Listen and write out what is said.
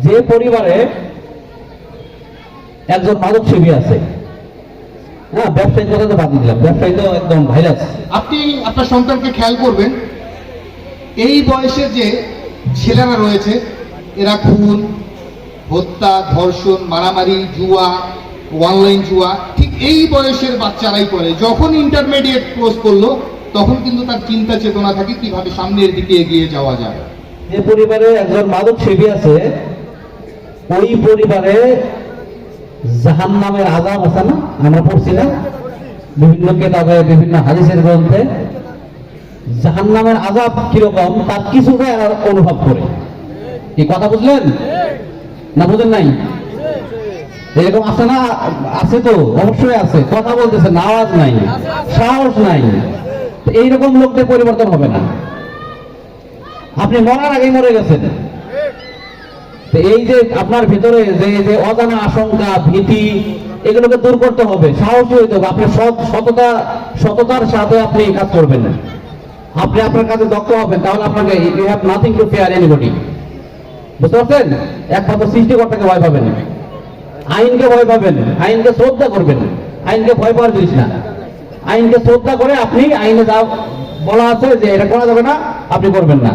যে পরিবারে একজন মাদক সেবী আছে, হ্যাঁ, ব্যবসায়ী কথা তো বাদ দিলাম, ব্যবসায়ী তো একদম ভাইরাস। আপনি আপনার সন্তানকে খেয়াল করবেন, এই বয়সে যে ছেলেরা রয়েছে এরা খুন, হত্যা, ধর্ষণ, মারামারি, জুয়া, অনলাইন জুয়া, ঠিক এই বয়সের বাচ্চারাই করে। যখন ইন্টারমিডিয়েট কোর্স করলো তখন কিন্তু তার চিন্তা চেতনা থাকে কিভাবে সামনের দিকে এগিয়ে যাওয়া যায়। যে পরিবারে একজন মাদক সেবী আছে, ওই পরিবারে জাহান্নামের আযাব আছে না, আমরা পড়ছি না বিভিন্ন কিতাবে, বিভিন্ন হাদিসের গ্রন্থে। জাহান্নামের আযাব কিরকম তার কিছুটা অনুভব করে। কি কথা বুঝলেন না বুঝেন নাই? এরকম আছে না? আছে তো, অবশ্যই আছে। কথা বলতেছেন, আওয়াজ নাই, সাহস নাই। এইরকম লোকদের পরিবর্তন হবে না। আপনি মরার আগেই মরে গেছেন। এই যে আপনার ভিতরে যে অজানা আশঙ্কা, ভীতি, এগুলোকে দূর করতে হবে, সাহসী হইতে হবে। আপনি সততার সাথে আপনি কাজ করবেন, আপনি আপনার কাজে দক্ষ হবেন, তাহলে আপনাকে you have nothing to fear anybody. বুঝতে পারছেন? একমাত্র সৃষ্টিকর্তাকে ভয় পাবেন, আইনকে ভয় পাবেন, আইনকে শ্রদ্ধা করবেন। আইনকে ভয় পাওয়ার জিনিস না, আইনকে শ্রদ্ধা করে আপনি আইনে যা বলা আছে যে এটা করা যাবে না, আপনি করবেন না।